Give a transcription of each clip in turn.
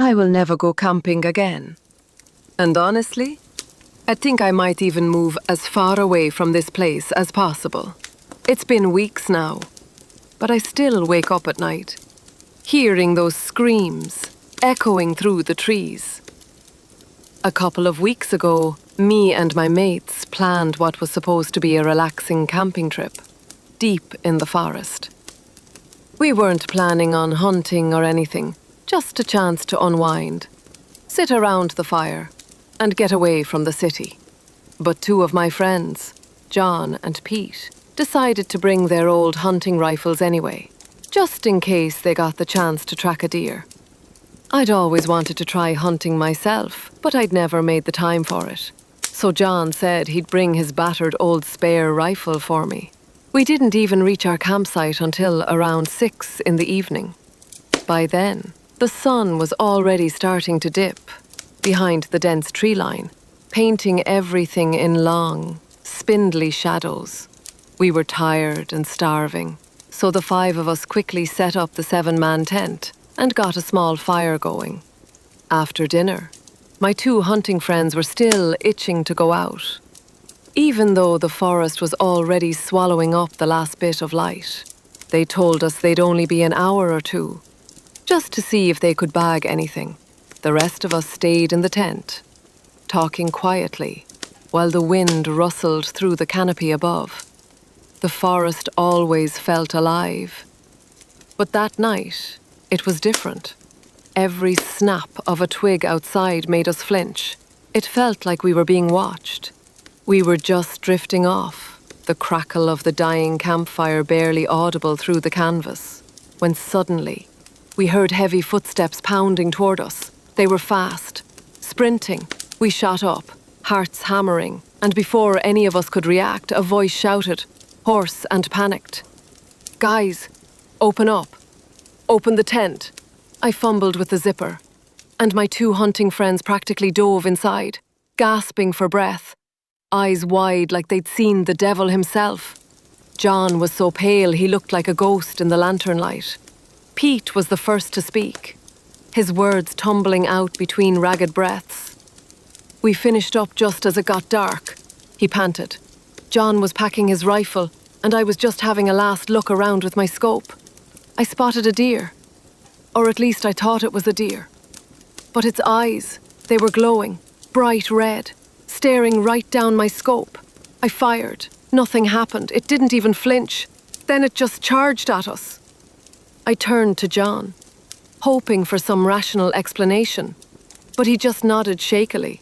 I will never go camping again. And honestly, I think I might even move as far away from this place as possible. It's been weeks now, but I still wake up at night, hearing those screams echoing through the trees. A couple of weeks ago, me and my mates planned what was supposed to be a relaxing camping trip, deep in the forest. We weren't planning on hunting or anything, just a chance to unwind, sit around the fire, and get away from the city. But two of my friends, John and Pete, decided to bring their old hunting rifles anyway, just in case they got the chance to track a deer. I'd always wanted to try hunting myself, but I'd never made the time for it. So John said he'd bring his battered old spare rifle for me. We didn't even reach our campsite until around 6 in the evening. By then, the sun was already starting to dip behind the dense tree line, painting everything in long, spindly shadows. We were tired and starving, so the 5 of us quickly set up the 7-man tent and got a small fire going. After dinner, my 2 hunting friends were still itching to go out, even though the forest was already swallowing up the last bit of light. They told us they'd only be an hour or 2, just to see if they could bag anything. The rest of us stayed in the tent, talking quietly, while the wind rustled through the canopy above. The forest always felt alive. But that night, it was different. Every snap of a twig outside made us flinch. It felt like we were being watched. We were just drifting off, the crackle of the dying campfire barely audible through the canvas, when suddenly we heard heavy footsteps pounding toward us. They were fast, sprinting. We shot up, hearts hammering, and before any of us could react, a voice shouted, hoarse and panicked, "Guys, open up. Open the tent." I fumbled with the zipper, and my 2 hunting friends practically dove inside, gasping for breath, eyes wide like they'd seen the devil himself. John was so pale he looked like a ghost in the lantern light. Pete was the first to speak, his words tumbling out between ragged breaths. "We finished up just as it got dark," he panted. "John was packing his rifle, and I was just having a last look around with my scope. I spotted a deer. Or at least I thought it was a deer. But its eyes, they were glowing, bright red, staring right down my scope. I fired. Nothing happened. It didn't even flinch. Then it just charged at us." I turned to John, hoping for some rational explanation, but he just nodded shakily.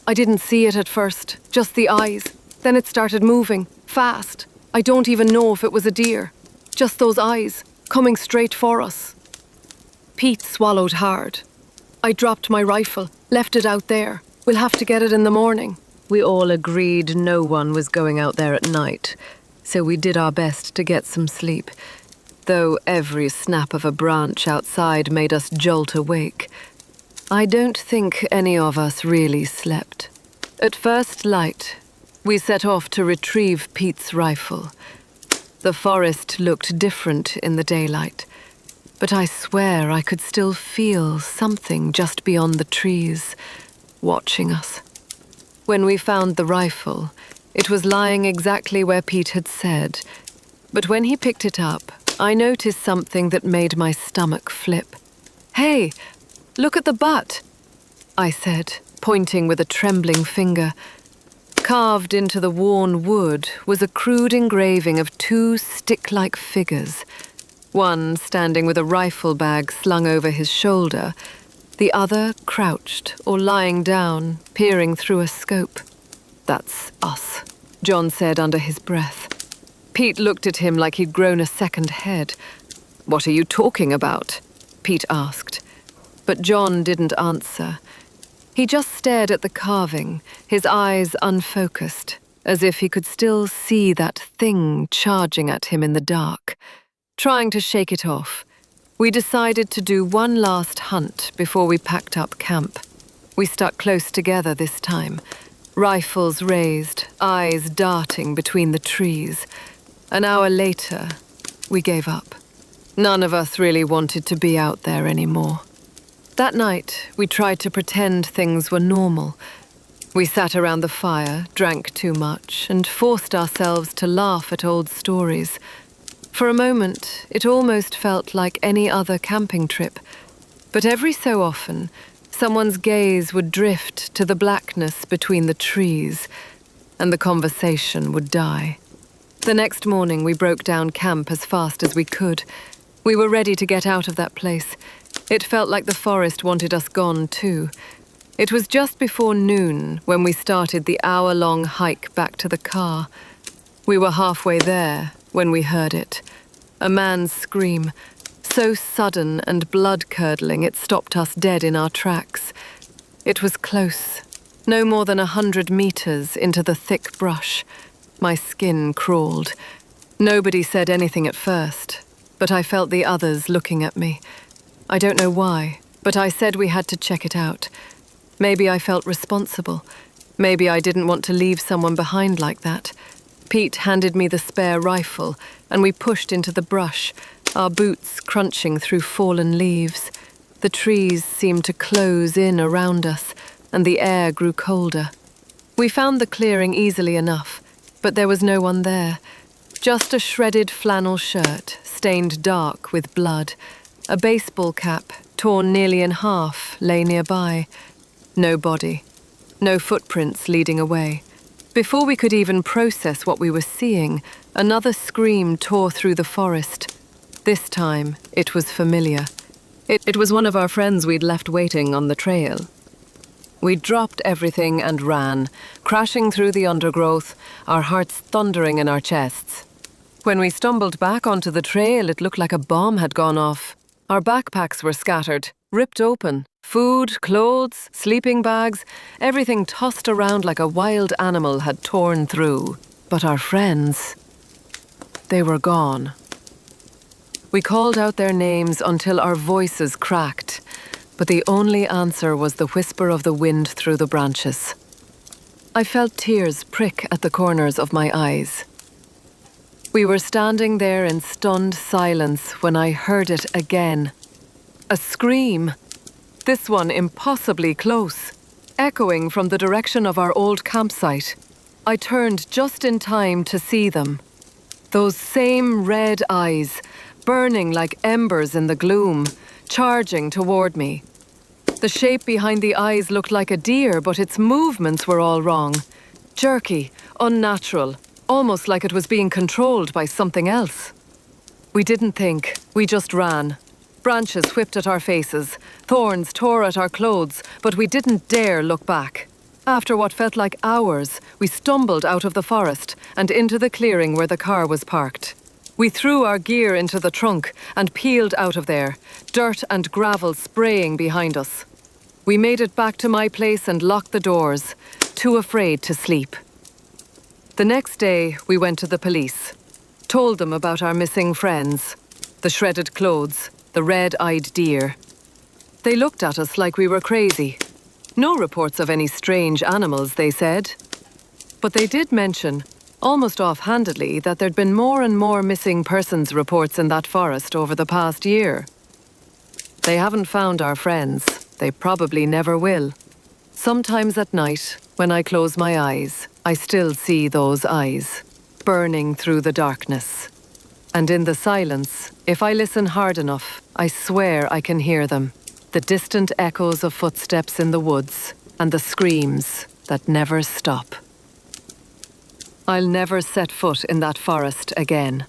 I didn't see it at first, just the eyes. Then it started moving, fast. I don't even know if it was a deer. Just those eyes, coming straight for us. Pete swallowed hard. I dropped my rifle, left it out there. "We'll have to get it in the morning." We all agreed no one was going out there at night, so we did our best to get some sleep, though every snap of a branch outside made us jolt awake. I don't think any of us really slept. At first light, we set off to retrieve Pete's rifle. The forest looked different in the daylight, but I swear I could still feel something just beyond the trees, watching us. When we found the rifle, it was lying exactly where Pete had said, but when he picked it up, I noticed something that made my stomach flip. "Hey, look at the butt," I said, pointing with a trembling finger. Carved into the worn wood was a crude engraving of 2 stick-like figures, one standing with a rifle bag slung over his shoulder, the other crouched or lying down, peering through a scope. "That's us," John said under his breath. Pete looked at him like he'd grown a second head. "What are you talking about?" Pete asked. But John didn't answer. He just stared at the carving, his eyes unfocused, as if he could still see that thing charging at him in the dark. Trying to shake it off, we decided to do one last hunt before we packed up camp. We stuck close together this time, rifles raised, eyes darting between the trees. An hour later, we gave up. None of us really wanted to be out there anymore. That night, we tried to pretend things were normal. We sat around the fire, drank too much, and forced ourselves to laugh at old stories. For a moment, it almost felt like any other camping trip. But every so often, someone's gaze would drift to the blackness between the trees, and the conversation would die. The next morning, we broke down camp as fast as we could. We were ready to get out of that place. It felt like the forest wanted us gone too. It was just before noon when we started the hour-long hike back to the car. We were halfway there when we heard it. A man's scream, so sudden and blood-curdling it stopped us dead in our tracks. It was close, no more than 100 meters into the thick brush. My skin crawled. Nobody said anything at first, but I felt the others looking at me. I don't know why, but I said we had to check it out. Maybe I felt responsible. Maybe I didn't want to leave someone behind like that. Pete handed me the spare rifle, and we pushed into the brush, our boots crunching through fallen leaves. The trees seemed to close in around us, and the air grew colder. We found the clearing easily enough, but there was no one there. Just a shredded flannel shirt, stained dark with blood. A baseball cap, torn nearly in half, lay nearby. No body. No footprints leading away. Before we could even process what we were seeing, another scream tore through the forest. This time, it was familiar. It was one of our friends we'd left waiting on the trail. We dropped everything and ran, crashing through the undergrowth, our hearts thundering in our chests. When we stumbled back onto the trail, it looked like a bomb had gone off. Our backpacks were scattered, ripped open. Food, clothes, sleeping bags, everything tossed around like a wild animal had torn through. But our friends, they were gone. We called out their names until our voices cracked, but the only answer was the whisper of the wind through the branches. I felt tears prick at the corners of my eyes. We were standing there in stunned silence when I heard it again. A scream. This one impossibly close, echoing from the direction of our old campsite. I turned just in time to see them. Those same red eyes, burning like embers in the gloom, charging toward me. The shape behind the eyes looked like a deer, but its movements were all wrong. Jerky, unnatural, almost like it was being controlled by something else. We didn't think, we just ran. Branches whipped at our faces, thorns tore at our clothes, but we didn't dare look back. After what felt like hours, we stumbled out of the forest and into the clearing where the car was parked. We threw our gear into the trunk and peeled out of there, dirt and gravel spraying behind us. We made it back to my place and locked the doors, too afraid to sleep. The next day, we went to the police, told them about our missing friends, the shredded clothes, the red-eyed deer. They looked at us like we were crazy. No reports of any strange animals, they said. But they did mention, almost offhandedly, that there'd been more and more missing persons reports in that forest over the past year. They haven't found our friends. They probably never will. Sometimes at night, when I close my eyes, I still see those eyes, burning through the darkness. And in the silence, if I listen hard enough, I swear I can hear them. The distant echoes of footsteps in the woods, and the screams that never stop. I'll never set foot in that forest again.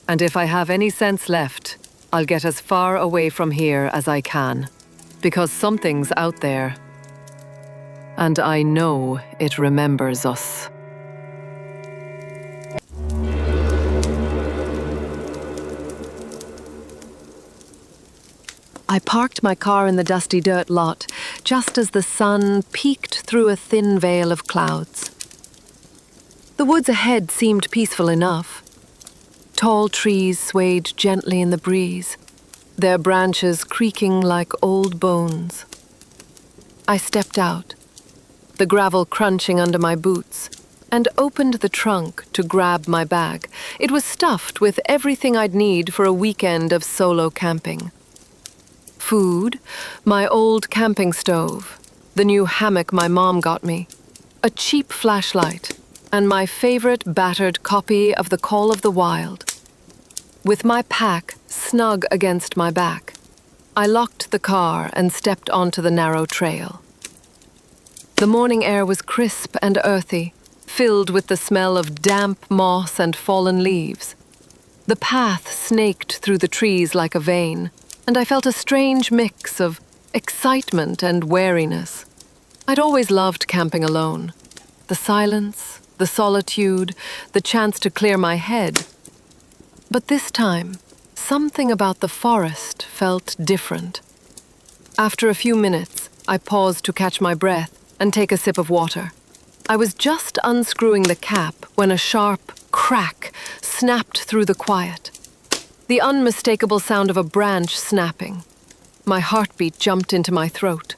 And if I have any sense left, I'll get as far away from here as I can. Because something's out there. And I know it remembers us. I parked my car in the dusty dirt lot, just as the sun peeked through a thin veil of clouds. The woods ahead seemed peaceful enough. Tall trees swayed gently in the breeze, their branches creaking like old bones. I stepped out, the gravel crunching under my boots, and opened the trunk to grab my bag. It was stuffed with everything I'd need for a weekend of solo camping. Food, my old camping stove, the new hammock my mom got me, a cheap flashlight, and my favorite battered copy of The Call of the Wild. With my pack snug against my back, I locked the car and stepped onto the narrow trail. The morning air was crisp and earthy, filled with the smell of damp moss and fallen leaves. The path snaked through the trees like a vein, and I felt a strange mix of excitement and wariness. I'd always loved camping alone. The silence, the solitude, the chance to clear my head. But this time, something about the forest felt different. After a few minutes, I paused to catch my breath and take a sip of water. I was just unscrewing the cap when a sharp crack snapped through the quiet. The unmistakable sound of a branch snapping. My heartbeat jumped into my throat.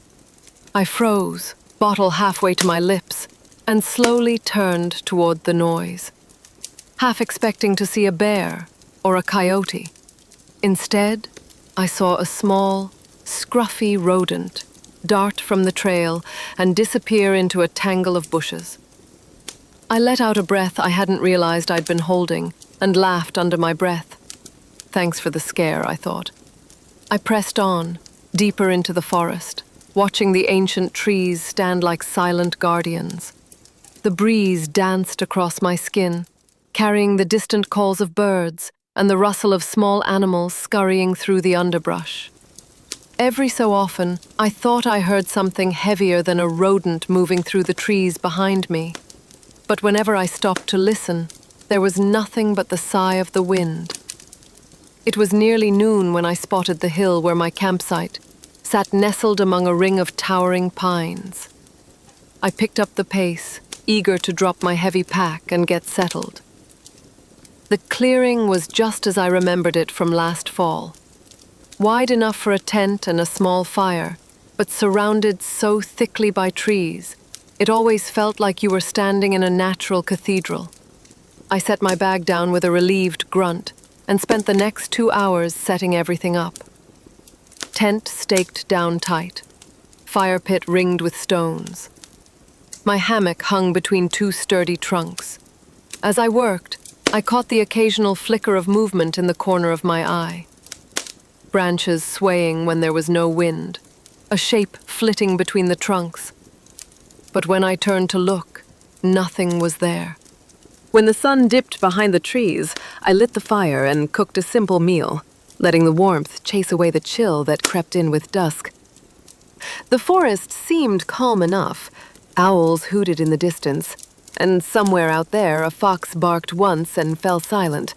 I froze, bottle halfway to my lips, and slowly turned toward the noise, half expecting to see a bear or a coyote. Instead, I saw a small, scruffy rodent dart from the trail and disappear into a tangle of bushes. I let out a breath I hadn't realized I'd been holding and laughed under my breath. Thanks for the scare, I thought. I pressed on, deeper into the forest, watching the ancient trees stand like silent guardians. The breeze danced across my skin, carrying the distant calls of birds and the rustle of small animals scurrying through the underbrush. Every so often, I thought I heard something heavier than a rodent moving through the trees behind me. But whenever I stopped to listen, there was nothing but the sigh of the wind. It was nearly noon when I spotted the hill where my campsite sat nestled among a ring of towering pines. I picked up the pace, eager to drop my heavy pack and get settled. The clearing was just as I remembered it from last fall. Wide enough for a tent and a small fire, but surrounded so thickly by trees, it always felt like you were standing in a natural cathedral. I set my bag down with a relieved grunt and spent the next 2 hours setting everything up. Tent staked down tight, fire pit ringed with stones. My hammock hung between 2 sturdy trunks. As I worked, I caught the occasional flicker of movement in the corner of my eye. Branches swaying when there was no wind, a shape flitting between the trunks. But when I turned to look, nothing was there. When the sun dipped behind the trees, I lit the fire and cooked a simple meal, letting the warmth chase away the chill that crept in with dusk. The forest seemed calm enough. Owls hooted in the distance, and somewhere out there a fox barked once and fell silent.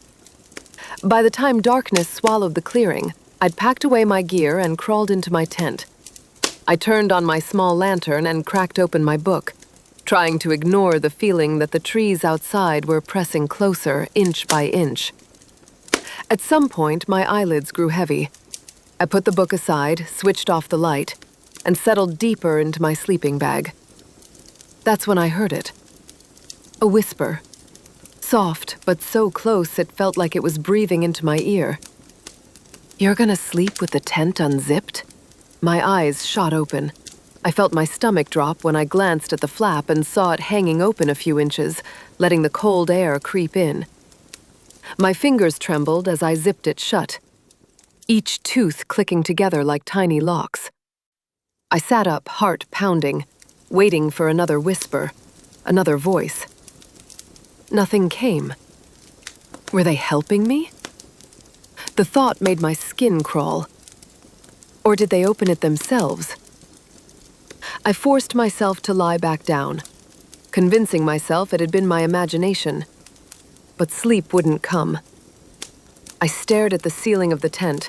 By the time darkness swallowed the clearing, I'd packed away my gear and crawled into my tent. I turned on my small lantern and cracked open my book, trying to ignore the feeling that the trees outside were pressing closer inch by inch. At some point, my eyelids grew heavy. I put the book aside, switched off the light, and settled deeper into my sleeping bag. That's when I heard it. A whisper. Soft, but so close it felt like it was breathing into my ear. "You're gonna sleep with the tent unzipped?" My eyes shot open. I felt my stomach drop when I glanced at the flap and saw it hanging open a few inches, letting the cold air creep in. My fingers trembled as I zipped it shut, each tooth clicking together like tiny locks. I sat up, heart pounding, waiting for another whisper, another voice. Nothing came. Were they helping me? The thought made my skin crawl. Or did they open it themselves? I forced myself to lie back down, convincing myself it had been my imagination. But sleep wouldn't come. I stared at the ceiling of the tent,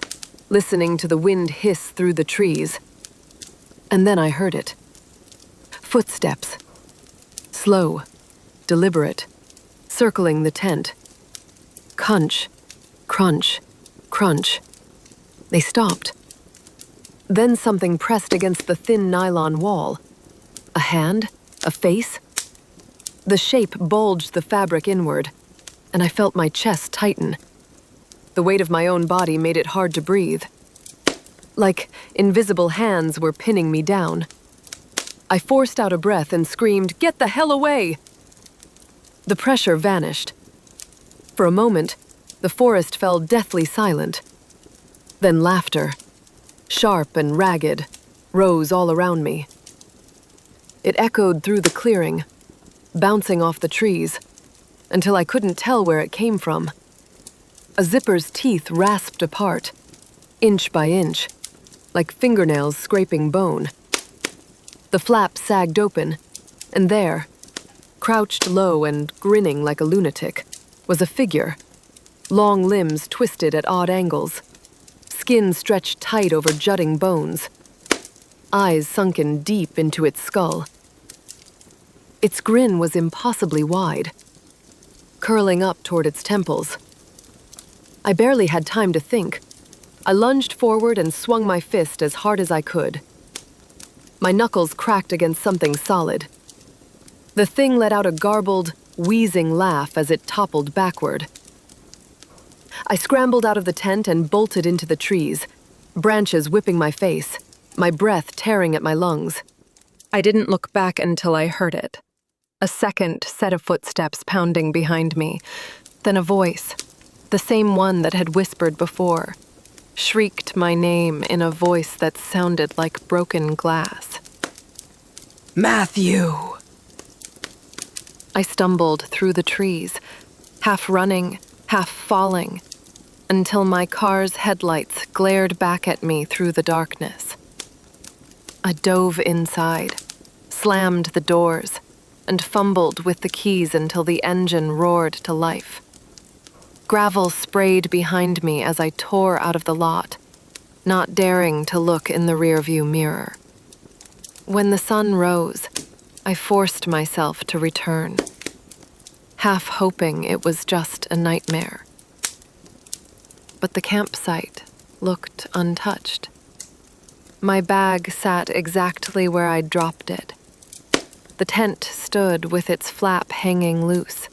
listening to the wind hiss through the trees. And then I heard it. Footsteps. Slow, deliberate, circling the tent. Crunch, crunch, crunch. They stopped. Then something pressed against the thin nylon wall. A hand? A face? The shape bulged the fabric inward, and I felt my chest tighten. The weight of my own body made it hard to breathe. like invisible hands were pinning me down. I forced out a breath and screamed, "Get the hell away!" The pressure vanished. For a moment, the forest fell deathly silent. Then laughter, sharp and ragged, rose all around me. It echoed through the clearing, bouncing off the trees, until I couldn't tell where it came from. A zipper's teeth rasped apart, inch by inch, like fingernails scraping bone. The flap sagged open, and there, crouched low and grinning like a lunatic, was a figure, long limbs twisted at odd angles, skin stretched tight over jutting bones, eyes sunken deep into its skull. Its grin was impossibly wide, curling up toward its temples. I barely had time to think. I lunged forward and swung my fist as hard as I could. My knuckles cracked against something solid. The thing let out a garbled, wheezing laugh as it toppled backward. I scrambled out of the tent and bolted into the trees, branches whipping my face, my breath tearing at my lungs. I didn't look back until I heard it. A second set of footsteps pounding behind me, then a voice, the same one that had whispered before, shrieked my name in a voice that sounded like broken glass. "Matthew!" I stumbled through the trees, half running, half falling, until my car's headlights glared back at me through the darkness. I dove inside, slammed the doors, and fumbled with the keys until the engine roared to life. Gravel sprayed behind me as I tore out of the lot, not daring to look in the rearview mirror. When the sun rose, I forced myself to return, half hoping it was just a nightmare. But the campsite looked untouched. My bag sat exactly where I'd dropped it. The tent stood with its flap hanging loose,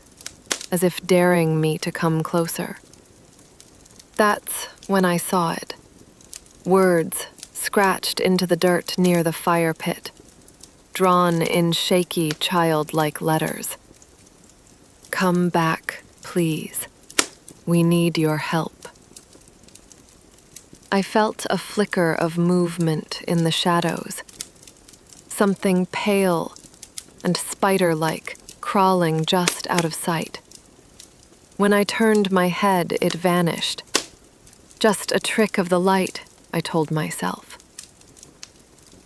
as if daring me to come closer. That's when I saw it. Words scratched into the dirt near the fire pit, drawn in shaky, childlike letters. "Come back, please. We need your help." I felt a flicker of movement in the shadows, something pale and spider-like crawling just out of sight. When I turned my head, it vanished. Just a trick of the light, I told myself.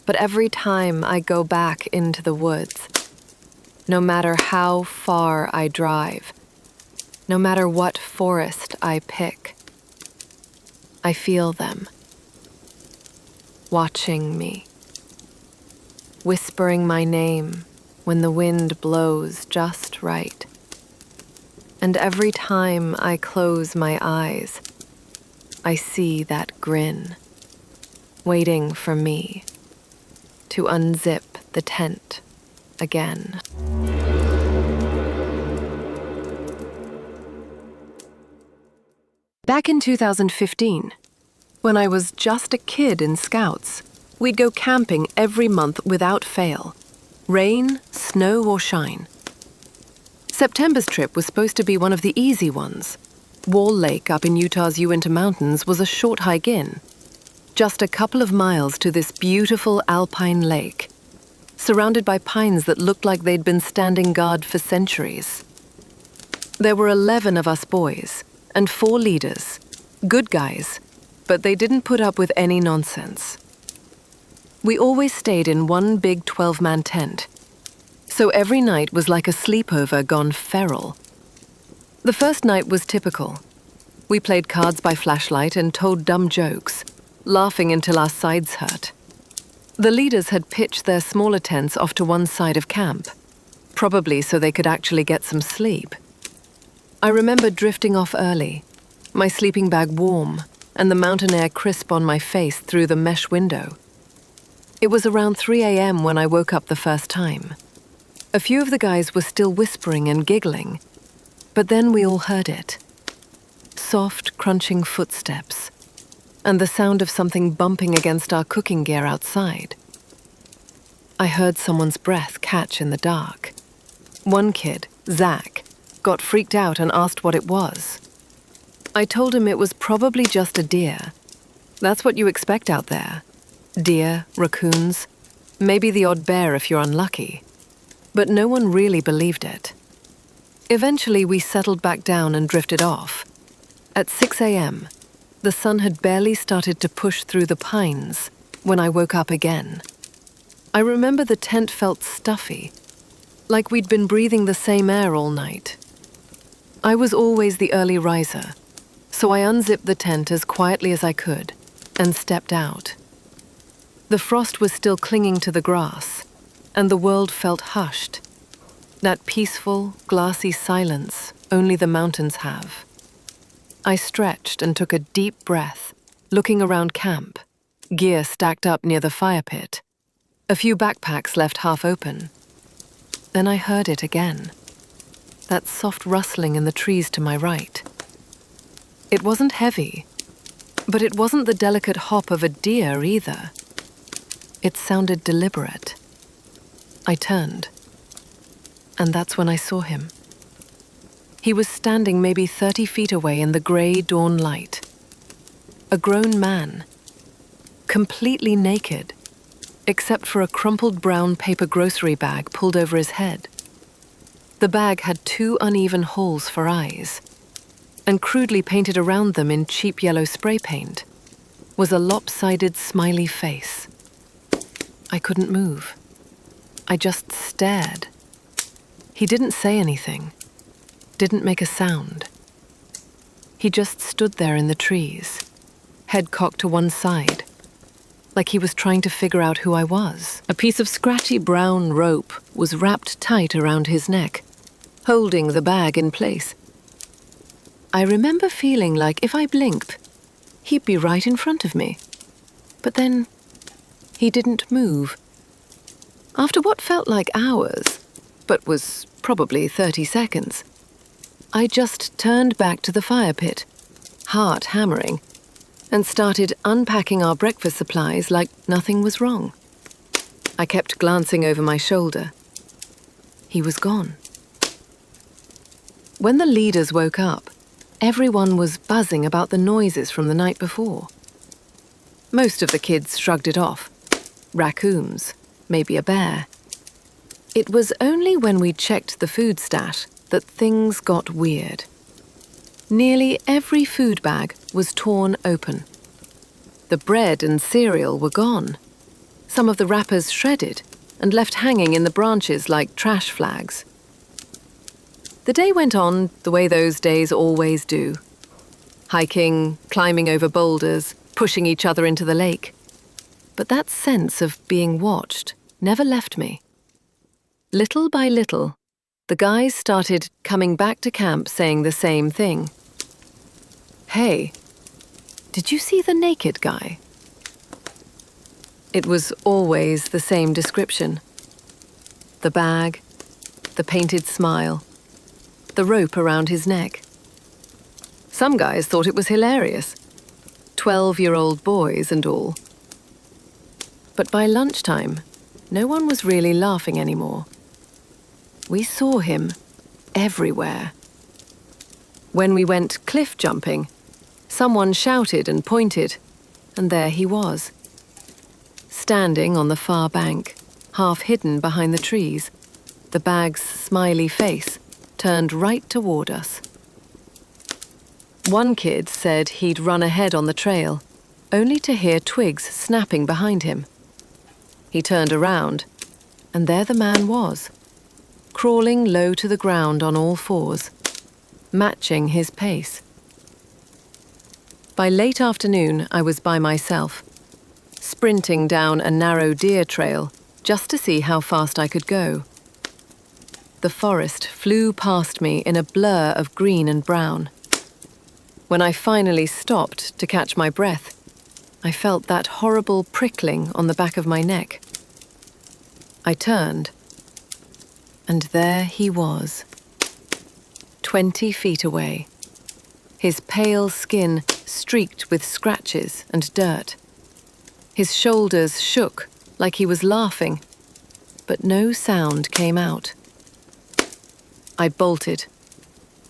But every time I go back into the woods, no matter how far I drive, no matter what forest I pick, I feel them, watching me, whispering my name when the wind blows just right. And every time I close my eyes, I see that grin, waiting for me to unzip the tent again. Back in 2015, when I was just a kid in Scouts, we'd go camping every month without fail, rain, snow, or shine. September's trip was supposed to be one of the easy ones. Wall Lake up in Utah's Uinta Mountains was a short hike in, just a couple of miles to this beautiful alpine lake, surrounded by pines that looked like they'd been standing guard for centuries. There were 11 of us boys, and 4 leaders, good guys, but they didn't put up with any nonsense. We always stayed in one big 12-man tent, so every night was like a sleepover gone feral. The first night was typical. We played cards by flashlight and told dumb jokes, laughing until our sides hurt. The leaders had pitched their smaller tents off to one side of camp, probably so they could actually get some sleep. I remember drifting off early, my sleeping bag warm, and the mountain air crisp on my face through the mesh window. It was around 3 a.m. when I woke up the first time. A few of the guys were still whispering and giggling, but then we all heard it. Soft, crunching footsteps, and the sound of something bumping against our cooking gear outside. I heard someone's breath catch in the dark. One kid, Zach, got freaked out and asked what it was. I told him it was probably just a deer. That's what you expect out there. Deer, raccoons, maybe the odd bear if you're unlucky. But no one really believed it. Eventually, we settled back down and drifted off. At 6 a.m., the sun had barely started to push through the pines when I woke up again. I remember the tent felt stuffy, like we'd been breathing the same air all night. I was always the early riser, so I unzipped the tent as quietly as I could and stepped out. The frost was still clinging to the grass, and the world felt hushed. That peaceful, glassy silence only the mountains have. I stretched and took a deep breath, looking around camp, gear stacked up near the fire pit, a few backpacks left half open. Then I heard it again, that soft rustling in the trees to my right. It wasn't heavy, but it wasn't the delicate hop of a deer either. It sounded deliberate. I turned, and that's when I saw him. He was standing maybe 30 feet away in the grey dawn light. A grown man, completely naked, except for a crumpled brown paper grocery bag pulled over his head. The bag had 2 uneven holes for eyes, and crudely painted around them in cheap yellow spray paint was a lopsided smiley face. I couldn't move. I just stared. He didn't say anything, didn't make a sound. He just stood there in the trees, head cocked to one side, like he was trying to figure out who I was. A piece of scratchy brown rope was wrapped tight around his neck, holding the bag in place. I remember feeling like if I blinked, he'd be right in front of me. But then, he didn't move. After what felt like hours, but was probably 30 seconds, I just turned back to the fire pit, heart hammering, and started unpacking our breakfast supplies like nothing was wrong. I kept glancing over my shoulder. He was gone. When the leaders woke up, everyone was buzzing about the noises from the night before. Most of the kids shrugged it off. Raccoons, maybe a bear. It was only when we checked the food stash that things got weird. Nearly every food bag was torn open. The bread and cereal were gone. Some of the wrappers shredded and left hanging in the branches like trash flags. The day went on the way those days always do. Hiking, climbing over boulders, pushing each other into the lake. But that sense of being watched never left me. Little by little, the guys started coming back to camp saying the same thing. Hey, did you see the naked guy? It was always the same description. The bag, the painted smile, the rope around his neck. Some guys thought it was hilarious. 12-year-old boys and all. But by lunchtime, no one was really laughing anymore. We saw him everywhere. When we went cliff jumping, someone shouted and pointed, and there he was. Standing on the far bank, half hidden behind the trees, the bag's smiley face turned right toward us. One kid said he'd run ahead on the trail, only to hear twigs snapping behind him. He turned around, and there the man was, crawling low to the ground on all fours, matching his pace. By late afternoon, I was by myself, sprinting down a narrow deer trail just to see how fast I could go. The forest flew past me in a blur of green and brown. When I finally stopped to catch my breath, I felt that horrible prickling on the back of my neck. I turned, and there he was, 20 feet away, his pale skin streaked with scratches and dirt. His shoulders shook like he was laughing, but no sound came out. I bolted,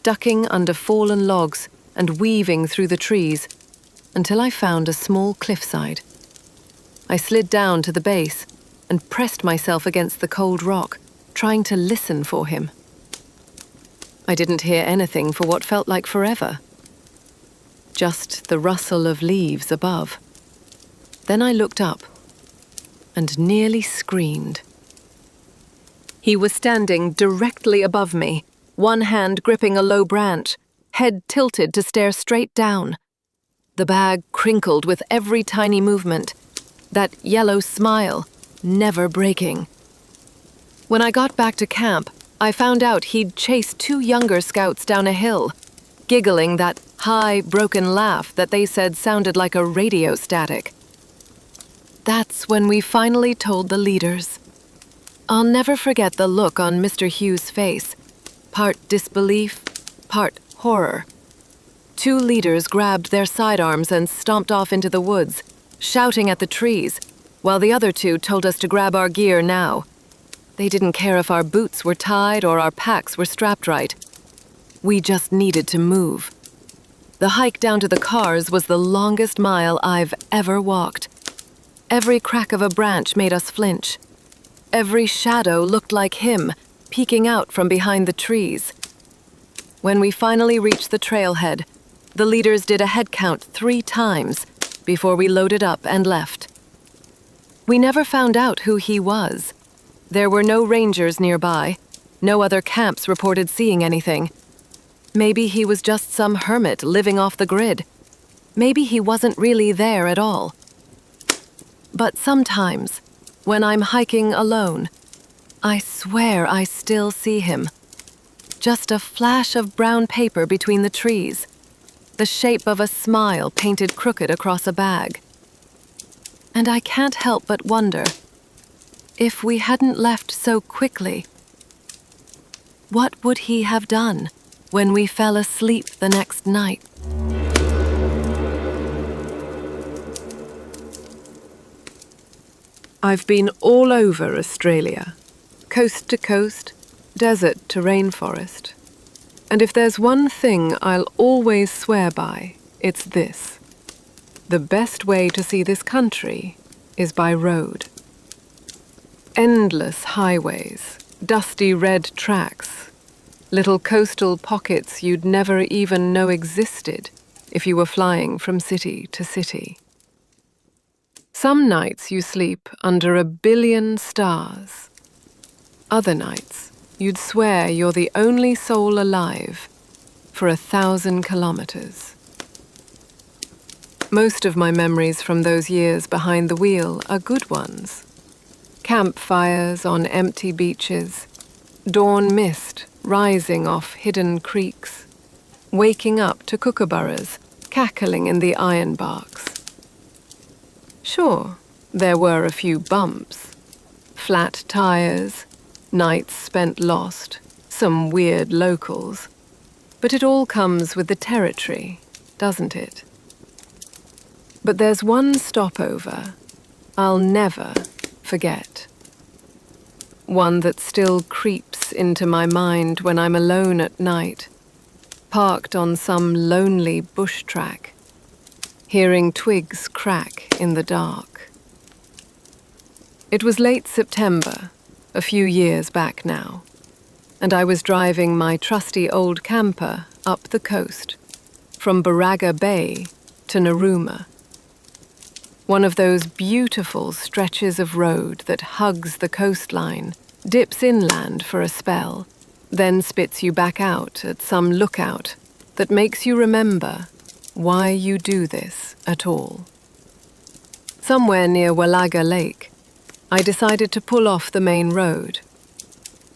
ducking under fallen logs and weaving through the trees until I found a small cliffside. I slid down to the base and pressed myself against the cold rock, trying to listen for him. I didn't hear anything for what felt like forever. Just the rustle of leaves above. Then I looked up and nearly screamed. He was standing directly above me, one hand gripping a low branch, head tilted to stare straight down. The bag crinkled with every tiny movement, that yellow smile never breaking. When I got back to camp, I found out he'd chased 2 younger scouts down a hill, giggling that high, broken laugh that they said sounded like a radio static. That's when we finally told the leaders. I'll never forget the look on Mr. Hughes' face, part disbelief, part horror. 2 leaders grabbed their sidearms and stomped off into the woods, shouting at the trees, while the other 2 told us to grab our gear now. They didn't care if our boots were tied or our packs were strapped right. We just needed to move. The hike down to the cars was the longest mile I've ever walked. Every crack of a branch made us flinch. Every shadow looked like him, peeking out from behind the trees. When we finally reached the trailhead, the leaders did a head count 3 times before we loaded up and left. We never found out who he was. There were no rangers nearby. No other camps reported seeing anything. Maybe he was just some hermit living off the grid. Maybe he wasn't really there at all. But sometimes, when I'm hiking alone, I swear I still see him. Just a flash of brown paper between the trees. The shape of a smile painted crooked across a bag. And I can't help but wonder, if we hadn't left so quickly, what would he have done when we fell asleep the next night? I've been all over Australia, coast to coast, desert to rainforest. And if there's one thing I'll always swear by, it's this. The best way to see this country is by road. Endless highways, dusty red tracks, little coastal pockets you'd never even know existed if you were flying from city to city. Some nights you sleep under 1 billion stars. Other nights you'd swear you're the only soul alive for 1,000 kilometers. Most of my memories from those years behind the wheel are good ones. Campfires on empty beaches, dawn mist rising off hidden creeks, waking up to kookaburras cackling in the ironbarks. Sure, there were a few bumps, flat tires, nights spent lost, some weird locals, but it all comes with the territory, doesn't it? But there's one stopover I'll never forget. One that still creeps into my mind when I'm alone at night, parked on some lonely bush track, hearing twigs crack in the dark. It was late September, a few years back now, and I was driving my trusty old camper up the coast, from Barraga Bay to Narooma. One of those beautiful stretches of road that hugs the coastline, dips inland for a spell, then spits you back out at some lookout that makes you remember why you do this at all. Somewhere near Wallaga Lake, I decided to pull off the main road.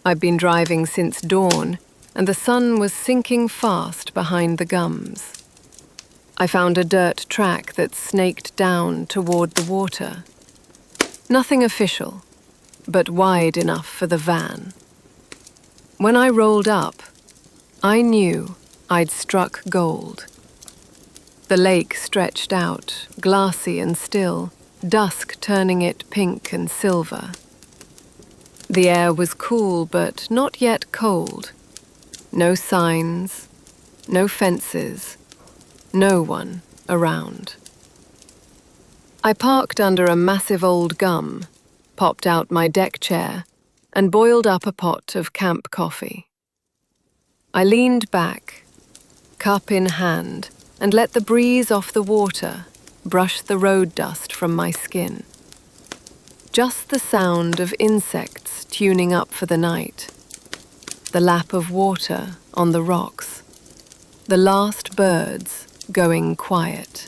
I'd been driving since dawn, and the sun was sinking fast behind the gums. I found a dirt track that snaked down toward the water. Nothing official, but wide enough for the van. When I rolled up, I knew I'd struck gold. The lake stretched out, glassy and still, dusk turning it pink and silver. The air was cool, but not yet cold. No signs, no fences, no one around. I parked under a massive old gum, popped out my deck chair, and boiled up a pot of camp coffee. I leaned back, cup in hand, and let the breeze off the water brush the road dust from my skin. Just the sound of insects tuning up for the night, the lap of water on the rocks, the last birds going quiet.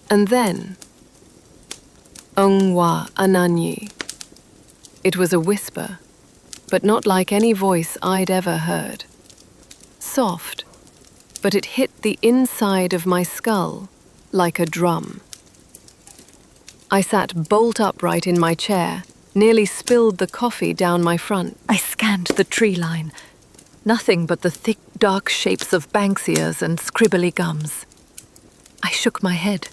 And then, Ongwa Ananyi. It was a whisper, but not like any voice I'd ever heard. Soft, but it hit the inside of my skull like a drum. I sat bolt upright in my chair, nearly spilled the coffee down my front. I scanned the tree line. Nothing but the thick, dark shapes of banksias and scribbly gums. I shook my head.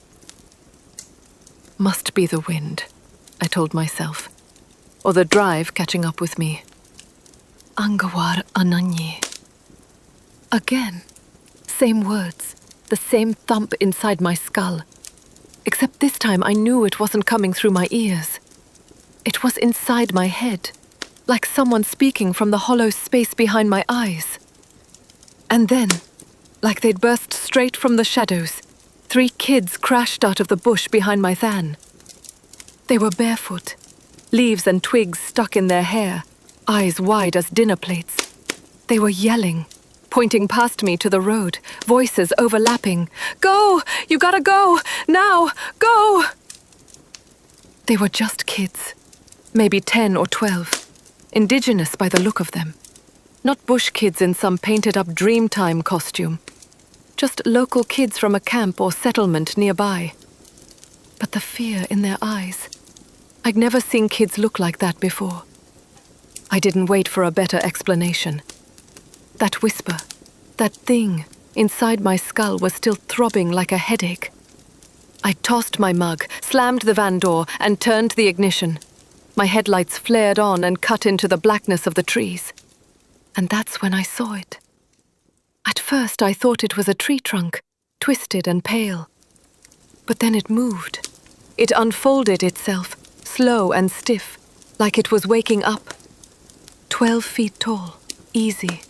Must be the wind, I told myself, or the drive catching up with me. Angawar Ananyi. Again, same words, the same thump inside my skull. Except this time I knew it wasn't coming through my ears. It was inside my head, like someone speaking from the hollow space behind my eyes. And then, like they'd burst straight from the shadows, 3 kids crashed out of the bush behind my van. They were barefoot, leaves and twigs stuck in their hair, eyes wide as dinner plates. They were yelling, pointing past me to the road, voices overlapping. Go! You gotta go! Now! Go! They were just kids, maybe 10 or 12, indigenous by the look of them. Not bush kids in some painted-up Dreamtime costume. Just local kids from a camp or settlement nearby. But the fear in their eyes. I'd never seen kids look like that before. I didn't wait for a better explanation. That whisper, that thing inside my skull was still throbbing like a headache. I tossed my mug, slammed the van door, and turned the ignition. My headlights flared on and cut into the blackness of the trees. And that's when I saw it. At first, I thought it was a tree trunk, twisted and pale. But then it moved. It unfolded itself, slow and stiff, like it was waking up. 12 feet tall, easy.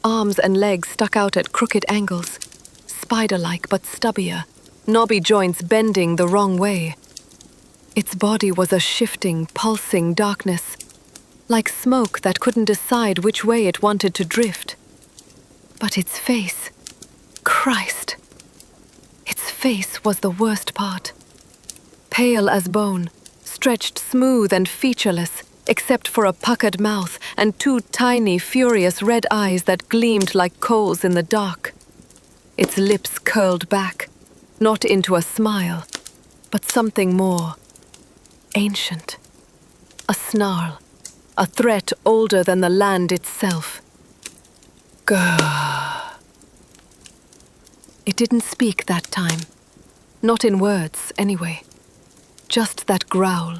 Arms and legs stuck out at crooked angles, spider-like but stubbier, knobby joints bending the wrong way. Its body was a shifting, pulsing darkness, like smoke that couldn't decide which way it wanted to drift. But its face, Christ! Its face was the worst part. Pale as bone, stretched smooth and featureless, except for a puckered mouth and 2 tiny, furious red eyes that gleamed like coals in the dark. Its lips curled back, not into a smile, but something more. Ancient. A snarl. A threat older than the land itself. Grrr. It didn't speak that time. Not in words, anyway. Just that growl.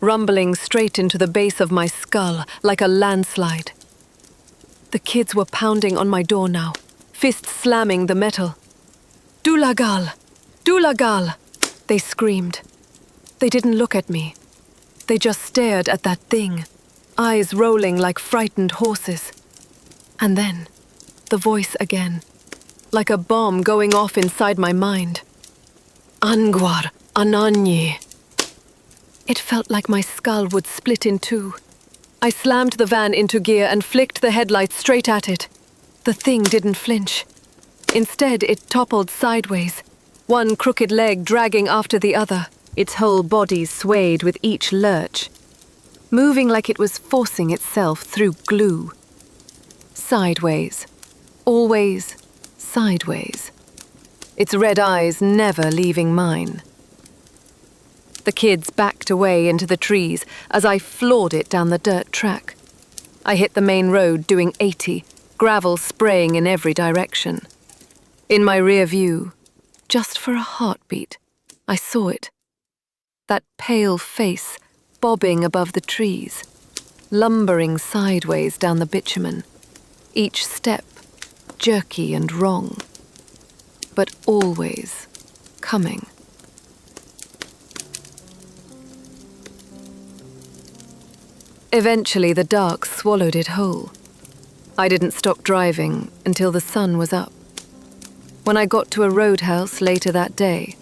Rumbling straight into the base of my skull like a landslide. The kids were pounding on my door now, fists slamming the metal. Dulagal! Dulagal! They screamed. They didn't look at me. They just stared at that thing, eyes rolling like frightened horses. And then, the voice again, like a bomb going off inside my mind. Angwar Ananyi. It felt like my skull would split in 2. I slammed the van into gear and flicked the headlights straight at it. The thing didn't flinch. Instead, it toppled sideways, one crooked leg dragging after the other. Its whole body swayed with each lurch, moving like it was forcing itself through glue. Sideways. Always sideways. Its red eyes never leaving mine. The kids backed away into the trees as I floored it down the dirt track. I hit the main road doing 80, gravel spraying in every direction. In my rear view, just for a heartbeat, I saw it. That pale face bobbing above the trees, lumbering sideways down the bitumen, each step jerky and wrong, but always coming. Eventually, the dark swallowed it whole. I didn't stop driving until the sun was up. When I got to a roadhouse later that day,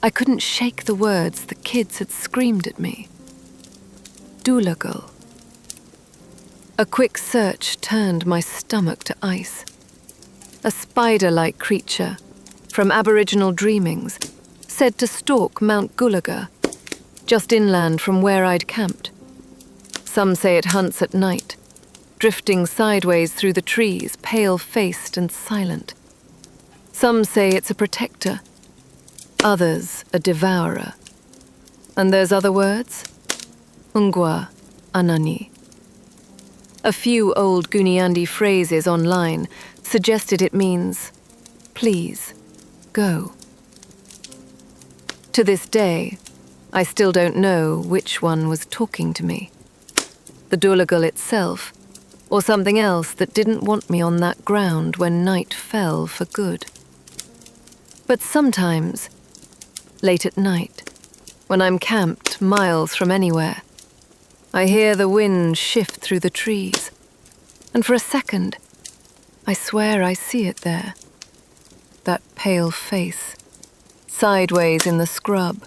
I couldn't shake the words the kids had screamed at me. Doolagul. A quick search turned my stomach to ice. A spider-like creature from Aboriginal dreamings, said to stalk Mount Gulaga, just inland from where I'd camped. Some say it hunts at night, drifting sideways through the trees, pale-faced and silent. Some say it's a protector, others a devourer. And there's other words? Ungwa Anani. A few old Guniandi phrases online suggested it means, please, go. To this day, I still don't know which one was talking to me. The Doolagul itself, or something else that didn't want me on that ground when night fell for good. But sometimes, late at night, when I'm camped miles from anywhere, I hear the wind shift through the trees, and for a second, I swear I see it there. That pale face, sideways in the scrub,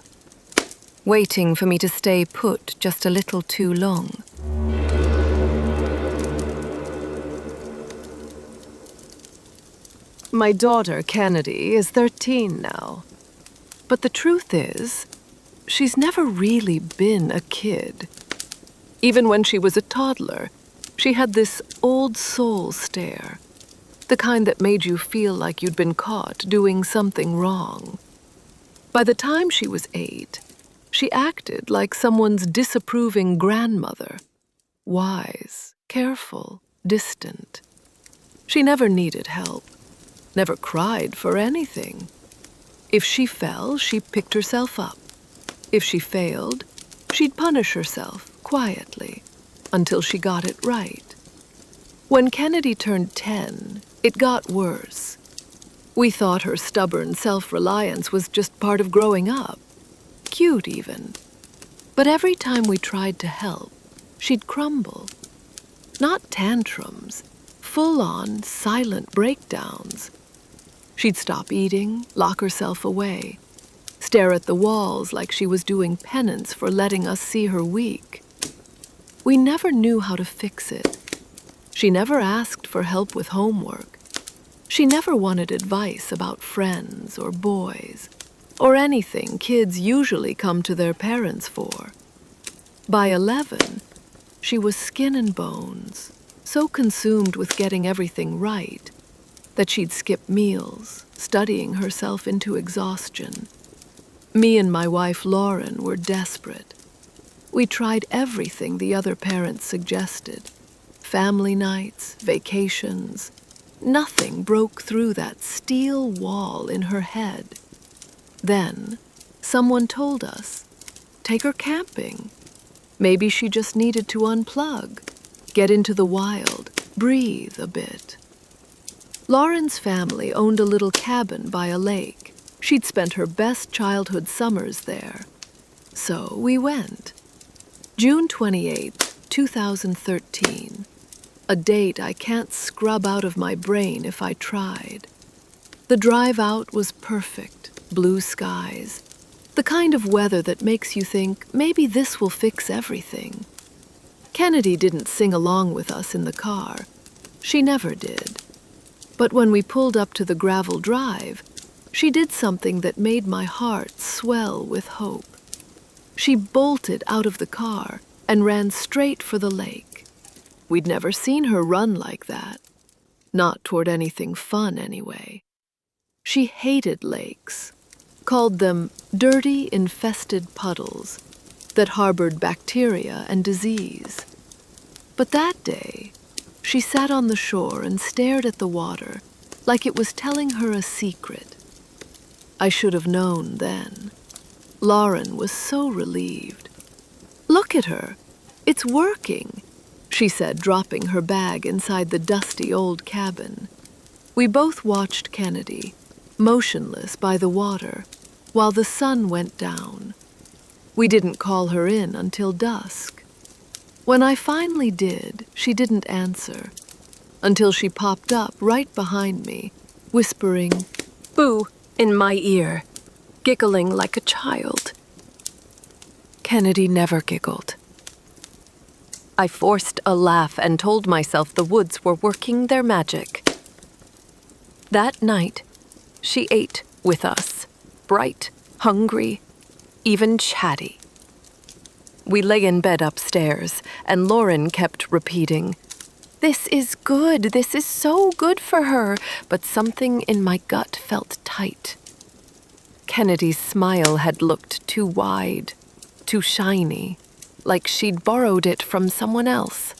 waiting for me to stay put just a little too long. My daughter, Kennedy, is 13 now. But the truth is, she's never really been a kid. Even when she was a toddler, she had this old soul stare, the kind that made you feel like you'd been caught doing something wrong. By the time she was 8, she acted like someone's disapproving grandmother, wise, careful, distant. She never needed help, never cried for anything. If she fell, she picked herself up. If she failed, she'd punish herself quietly until she got it right. When Kennedy turned 10, it got worse. We thought her stubborn self-reliance was just part of growing up. Cute, even. But every time we tried to help, she'd crumble. Not tantrums, full-on, silent breakdowns. She'd stop eating, lock herself away, stare at the walls like she was doing penance for letting us see her weak. We never knew how to fix it. She never asked for help with homework. She never wanted advice about friends or boys, or anything kids usually come to their parents for. By 11, she was skin and bones, so consumed with getting everything right that she'd skip meals, studying herself into exhaustion. Me and my wife Lauren were desperate. We tried everything the other parents suggested. Family nights, vacations. Nothing broke through that steel wall in her head. Then, someone told us, take her camping. Maybe she just needed to unplug, get into the wild, breathe a bit. Lauren's family owned a little cabin by a lake. She'd spent her best childhood summers there. So we went. June 28, 2013. A date I can't scrub out of my brain if I tried. The drive out was perfect, blue skies. The kind of weather that makes you think, maybe this will fix everything. Kennedy didn't sing along with us in the car. She never did. But when we pulled up to the gravel drive, she did something that made my heart swell with hope. She bolted out of the car and ran straight for the lake. We'd never seen her run like that. Not toward anything fun, anyway. She hated lakes, called them dirty, infested puddles that harbored bacteria and disease. But that day, she sat on the shore and stared at the water like it was telling her a secret. I should have known then. Lauren was so relieved. "Look at her. It's working," she said, dropping her bag inside the dusty old cabin. We both watched Kennedy, motionless by the water, while the sun went down. We didn't call her in until dusk. When I finally did, she didn't answer, until she popped up right behind me, whispering, "Boo," in my ear, giggling like a child. Kennedy never giggled. I forced a laugh and told myself the woods were working their magic. That night, she ate with us, bright, hungry, even chatty. We lay in bed upstairs, and Lauren kept repeating, "This is good, this is so good for her," but something in my gut felt tight. Kennedy's smile had looked too wide, too shiny, like she'd borrowed it from someone else.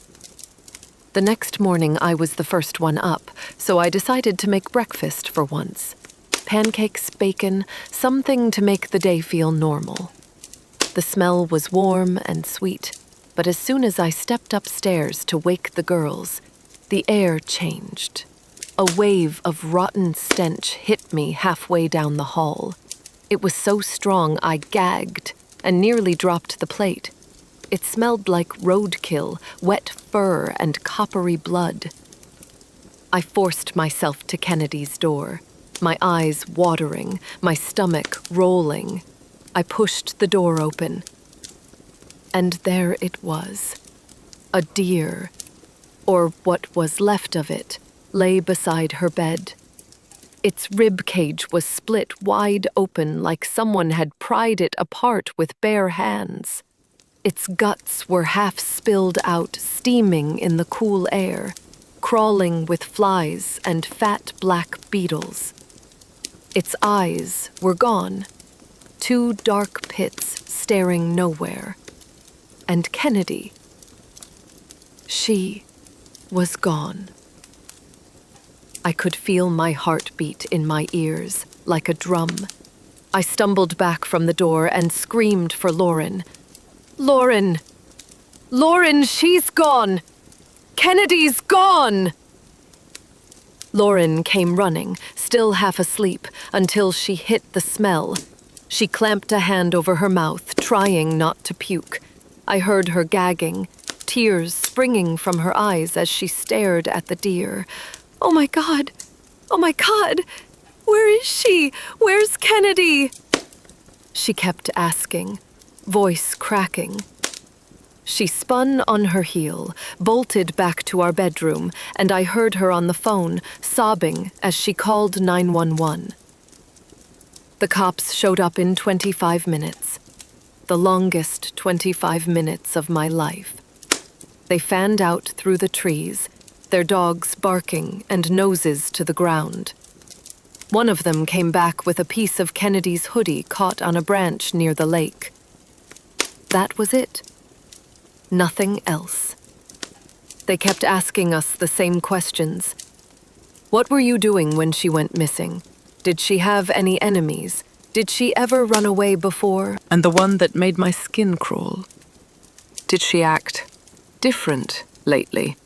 The next morning I was the first one up, so I decided to make breakfast for once. Pancakes, bacon, something to make the day feel normal. The smell was warm and sweet, but as soon as I stepped upstairs to wake the girls, the air changed. A wave of rotten stench hit me halfway down the hall. It was so strong I gagged and nearly dropped the plate. It smelled like roadkill, wet fur, and coppery blood. I forced myself to Kennedy's door, my eyes watering, my stomach rolling. I pushed the door open, and there it was. A deer, or what was left of it, lay beside her bed. Its rib cage was split wide open like someone had pried it apart with bare hands. Its guts were half spilled out, steaming in the cool air, crawling with flies and fat black beetles. Its eyes were gone, two dark pits staring nowhere. And Kennedy, she was gone. I could feel my heartbeat in my ears, like a drum. I stumbled back from the door and screamed for Lauren. "Lauren! Lauren, she's gone! Kennedy's gone!" Lauren came running, still half asleep, until she hit the smell. She clamped a hand over her mouth, trying not to puke. I heard her gagging, tears springing from her eyes as she stared at the deer. "Oh my God! Oh my God! Where is she? Where's Kennedy?" She kept asking, voice cracking. She spun on her heel, bolted back to our bedroom, and I heard her on the phone, sobbing as she called 911. The cops showed up in 25 minutes, the longest 25 minutes of my life. They fanned out through the trees, their dogs barking and noses to the ground. One of them came back with a piece of Kennedy's hoodie caught on a branch near the lake. That was it. Nothing else. They kept asking us the same questions. What were you doing when she went missing? Did she have any enemies? Did she ever run away before? And the one that made my skin crawl. Did she act different lately?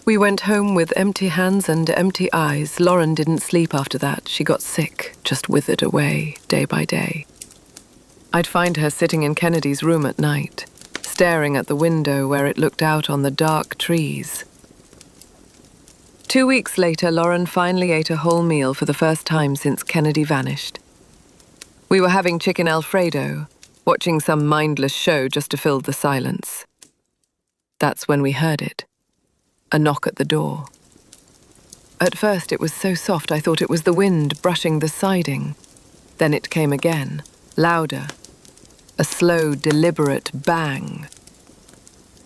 We went home with empty hands and empty eyes. Lauren didn't sleep after that. She got sick, just withered away, day by day. I'd find her sitting in Kennedy's room at night, staring at the window where it looked out on the dark trees. 2 weeks later, Lauren finally ate a whole meal for the first time since Kennedy vanished. We were having chicken Alfredo, watching some mindless show just to fill the silence. That's when we heard it. A knock at the door. At first it was so soft I thought it was the wind brushing the siding. Then it came again, louder. A slow, deliberate bang.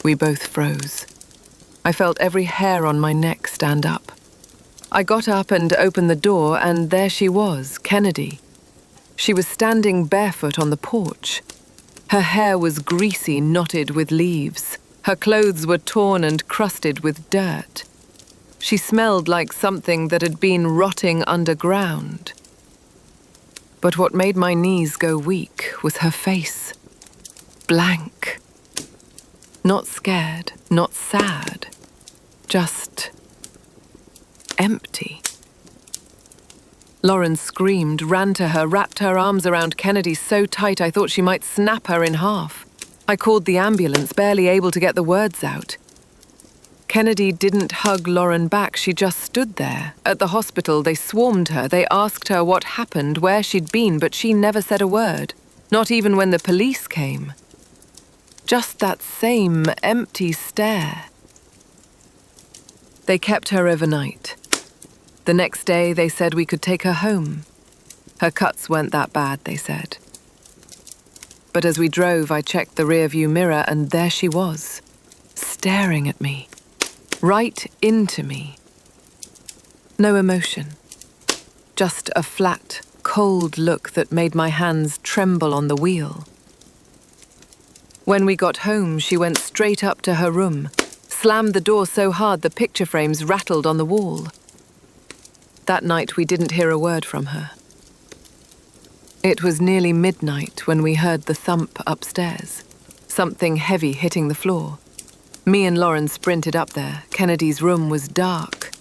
We both froze. I felt every hair on my neck stand up. I got up and opened the door, and there she was, Kennedy. She was standing barefoot on the porch. Her hair was greasy, knotted with leaves. Her clothes were torn and crusted with dirt. She smelled like something that had been rotting underground. But what made my knees go weak was her face. Blank. Not scared, not sad. Just empty. Lauren screamed, ran to her, wrapped her arms around Kennedy so tight I thought she might snap her in half. I called the ambulance, barely able to get the words out. Kennedy didn't hug Lauren back, she just stood there. At the hospital, they swarmed her. They asked her what happened, where she'd been, but she never said a word. Not even when the police came. Just that same empty stare. They kept her overnight. The next day, they said we could take her home. Her cuts weren't that bad, they said. But as we drove, I checked the rearview mirror, and there she was, staring at me. Right into me. No emotion. Just a flat, cold look that made my hands tremble on the wheel. When we got home, she went straight up to her room, slammed the door so hard the picture frames rattled on the wall. That night, we didn't hear a word from her. It was nearly midnight when we heard the thump upstairs, something heavy hitting the floor. Me and Lauren sprinted up there. Kennedy's room was dark.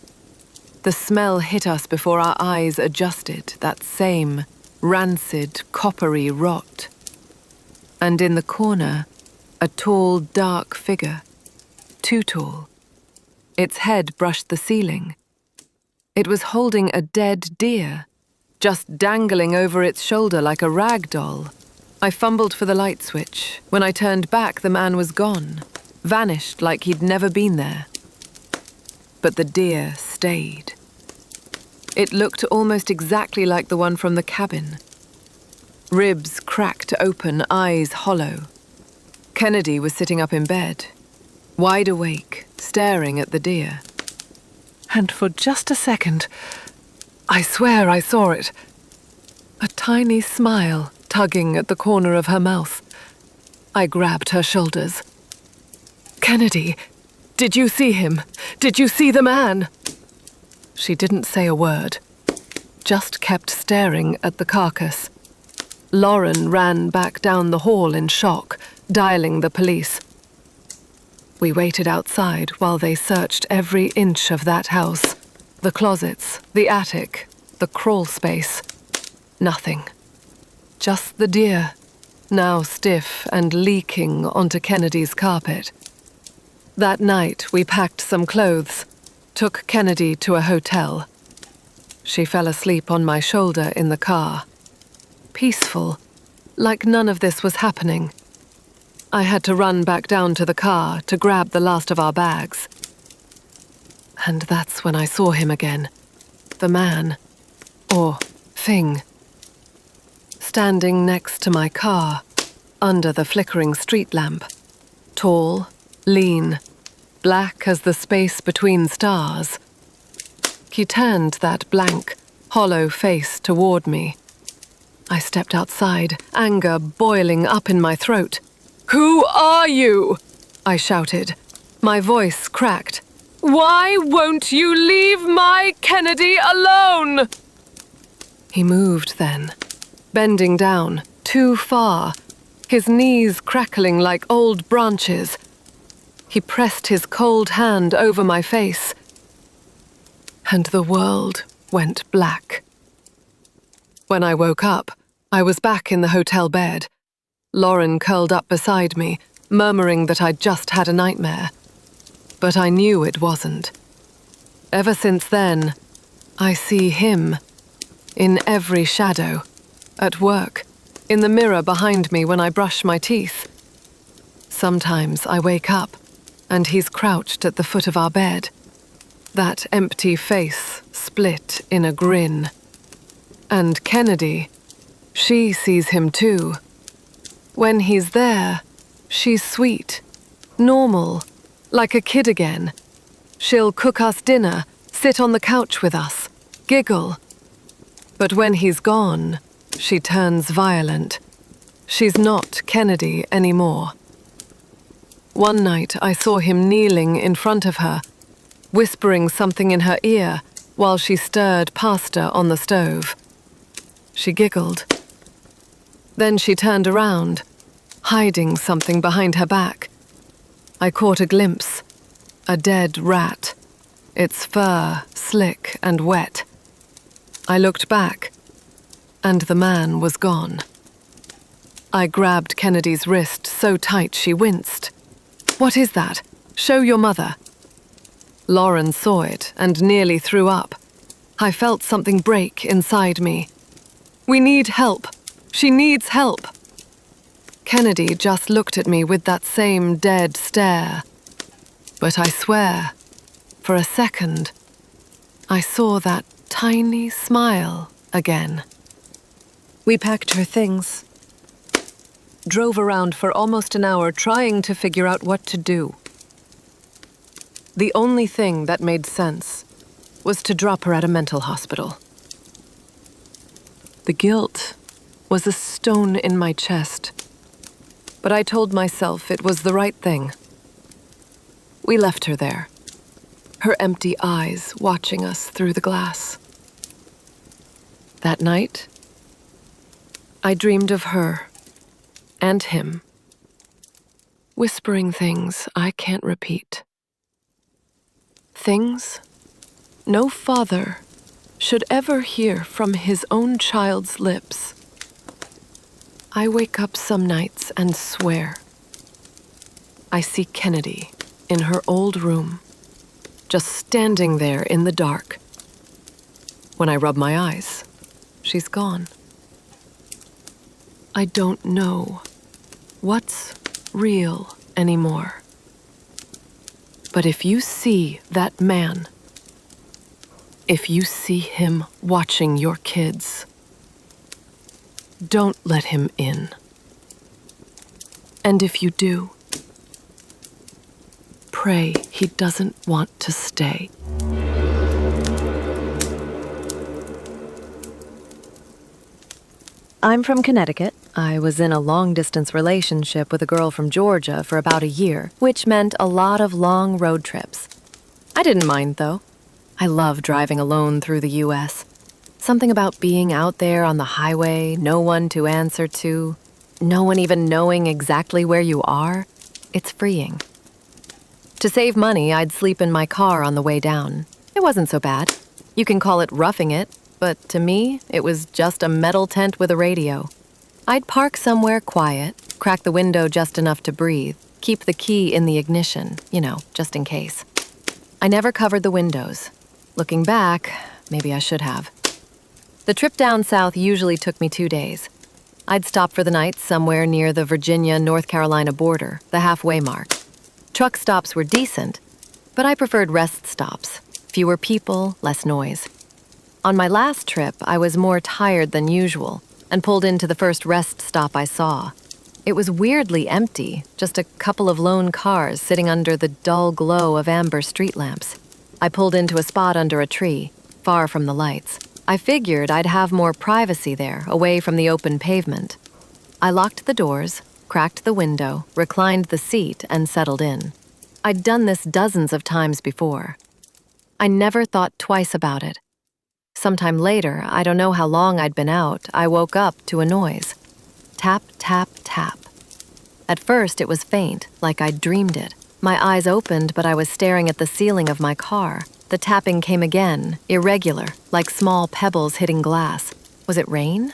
The smell hit us before our eyes adjusted, that same rancid, coppery rot. And in the corner, a tall, dark figure. Too tall. Its head brushed the ceiling. It was holding a dead deer, just dangling over its shoulder like a rag doll. I fumbled for the light switch. When I turned back, the man was gone. Vanished like he'd never been there. But the deer stayed. It looked almost exactly like the one from the cabin. Ribs cracked open, eyes hollow. Kennedy was sitting up in bed, wide awake, staring at the deer. And for just a second, I swear I saw it. A tiny smile tugging at the corner of her mouth. I grabbed her shoulders. Kennedy, did you see him? Did you see the man? She didn't say a word, just kept staring at the carcass. Lauren ran back down the hall in shock, dialing the police. We waited outside while they searched every inch of that house. The closets, the attic, the crawl space. Nothing. Just the deer, now stiff and leaking onto Kennedy's carpet. That night, we packed some clothes, took Kennedy to a hotel. She fell asleep on my shoulder in the car. Peaceful, like none of this was happening. I had to run back down to the car to grab the last of our bags. And that's when I saw him again. The man, or thing, standing next to my car, under the flickering street lamp. Tall, lean, black as the space between stars. He turned that blank, hollow face toward me. I stepped outside, anger boiling up in my throat. "Who are you?" I shouted. My voice cracked. "Why won't you leave my Kennedy alone?" He moved then, bending down, too far, his knees crackling like old branches. He pressed his cold hand over my face, and the world went black. When I woke up, I was back in the hotel bed. Lauren curled up beside me, murmuring that I'd just had a nightmare. But I knew it wasn't. Ever since then, I see him, in every shadow, at work, in the mirror behind me when I brush my teeth. Sometimes I wake up, and he's crouched at the foot of our bed. That empty face split in a grin. And Kennedy, she sees him too. When he's there, she's sweet, normal, like a kid again. She'll cook us dinner, sit on the couch with us, giggle. But when he's gone, she turns violent. She's not Kennedy anymore. One night I saw him kneeling in front of her, whispering something in her ear while she stirred pasta on the stove. She giggled. Then she turned around, hiding something behind her back. I caught a glimpse. A dead rat, its fur slick and wet. I looked back, and the man was gone. I grabbed Kennedy's wrist so tight she winced. "What is that? Show your mother." Lauren saw it and nearly threw up. I felt something break inside me. "We need help. She needs help." Kennedy just looked at me with that same dead stare. But I swear, for a second, I saw that tiny smile again. We packed her things. Drove around for almost an hour trying to figure out what to do. The only thing that made sense was to drop her at a mental hospital. The guilt was a stone in my chest, but I told myself it was the right thing. We left her there, her empty eyes watching us through the glass. That night, I dreamed of her and him, whispering things I can't repeat. Things no father should ever hear from his own child's lips. I wake up some nights and swear. I see Kennedy in her old room, just standing there in the dark. When I rub my eyes, she's gone. I don't know what's real anymore. But if you see that man, if you see him watching your kids, don't let him in. And if you do, pray he doesn't want to stay. I'm from Connecticut. I was in a long-distance relationship with a girl from Georgia for about a year, which meant a lot of long road trips. I didn't mind, though. I love driving alone through the U.S. Something about being out there on the highway, no one to answer to, no one even knowing exactly where you are. It's freeing. To save money, I'd sleep in my car on the way down. It wasn't so bad. You can call it roughing it, but to me, it was just a metal tent with a radio. I'd park somewhere quiet, crack the window just enough to breathe, keep the key in the ignition, just in case. I never covered the windows. Looking back, maybe I should have. The trip down south usually took me 2 days. I'd stop for the night somewhere near the Virginia-North Carolina border, the halfway mark. Truck stops were decent, but I preferred rest stops. Fewer people, less noise. On my last trip, I was more tired than usual and pulled into the first rest stop I saw. It was weirdly empty, just a couple of lone cars sitting under the dull glow of amber street lamps. I pulled into a spot under a tree, far from the lights. I figured I'd have more privacy there, away from the open pavement. I locked the doors, cracked the window, reclined the seat, and settled in. I'd done this dozens of times before. I never thought twice about it. Sometime later, I don't know how long I'd been out, I woke up to a noise. Tap, tap, tap. At first, it was faint, like I'd dreamed it. My eyes opened, but I was staring at the ceiling of my car. The tapping came again, irregular, like small pebbles hitting glass. Was it rain?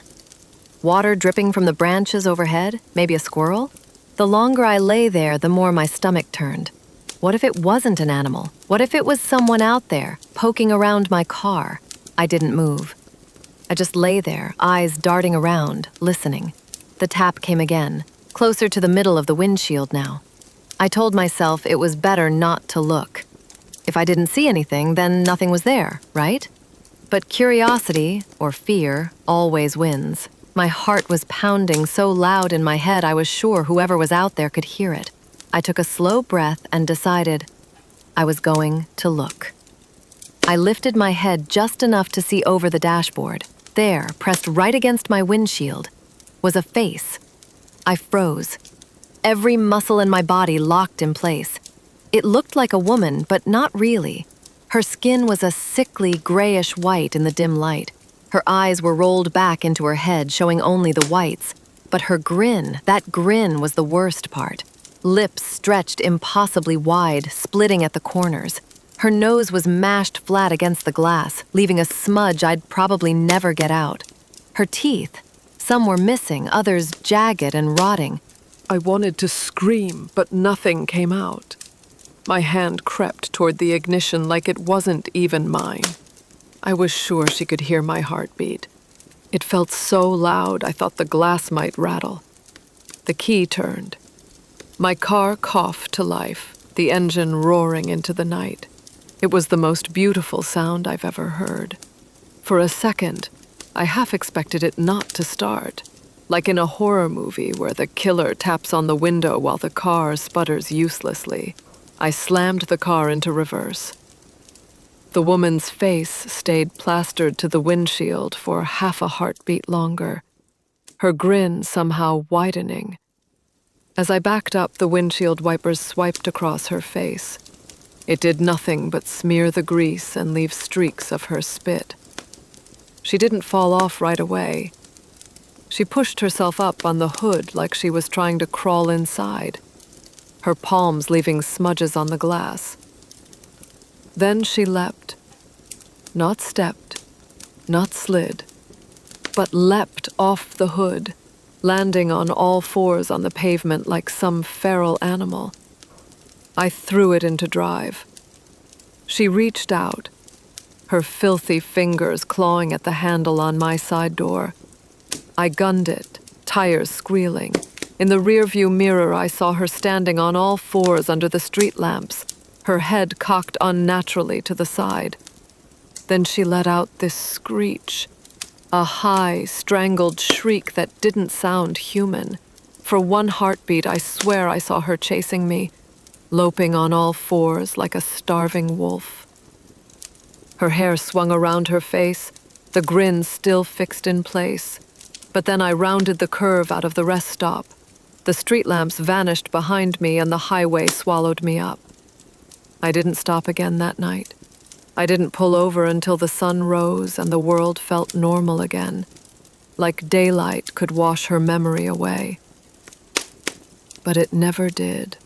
Water dripping from the branches overhead? Maybe a squirrel? The longer I lay there, the more my stomach turned. What if it wasn't an animal? What if it was someone out there, poking around my car? I didn't move. I just lay there, eyes darting around, listening. The tap came again, closer to the middle of the windshield now. I told myself it was better not to look. If I didn't see anything, then nothing was there, right? But curiosity, or fear, always wins. My heart was pounding so loud in my head I was sure whoever was out there could hear it. I took a slow breath and decided I was going to look. I lifted my head just enough to see over the dashboard. There, pressed right against my windshield, was a face. I froze. Every muscle in my body locked in place. It looked like a woman, but not really. Her skin was a sickly grayish white in the dim light. Her eyes were rolled back into her head, showing only the whites. But her grin, that grin was the worst part. Lips stretched impossibly wide, splitting at the corners. Her nose was mashed flat against the glass, leaving a smudge I'd probably never get out. Her teeth, some were missing, others jagged and rotting. I wanted to scream, but nothing came out. My hand crept toward the ignition like it wasn't even mine. I was sure she could hear my heartbeat. It felt so loud I thought the glass might rattle. The key turned. My car coughed to life, the engine roaring into the night. It was the most beautiful sound I've ever heard. For a second, I half expected it not to start, like in a horror movie where the killer taps on the window while the car sputters uselessly. I slammed the car into reverse. The woman's face stayed plastered to the windshield for half a heartbeat longer, her grin somehow widening. As I backed up, the windshield wipers swiped across her face. It did nothing but smear the grease and leave streaks of her spit. She didn't fall off right away. She pushed herself up on the hood like she was trying to crawl inside, her palms leaving smudges on the glass. Then she leapt. Not stepped, not slid, but leapt off the hood, landing on all fours on the pavement like some feral animal. I threw it into drive. She reached out, her filthy fingers clawing at the handle on my side door. I gunned it, tires squealing. In the rearview mirror, I saw her standing on all fours under the street lamps, her head cocked unnaturally to the side. Then she let out this screech, a high, strangled shriek that didn't sound human. For one heartbeat, I swear I saw her chasing me, loping on all fours like a starving wolf. Her hair swung around her face, the grin still fixed in place. But then I rounded the curve out of the rest stop. The street lamps vanished behind me and the highway swallowed me up. I didn't stop again that night. I didn't pull over until the sun rose and the world felt normal again, like daylight could wash her memory away. But it never did.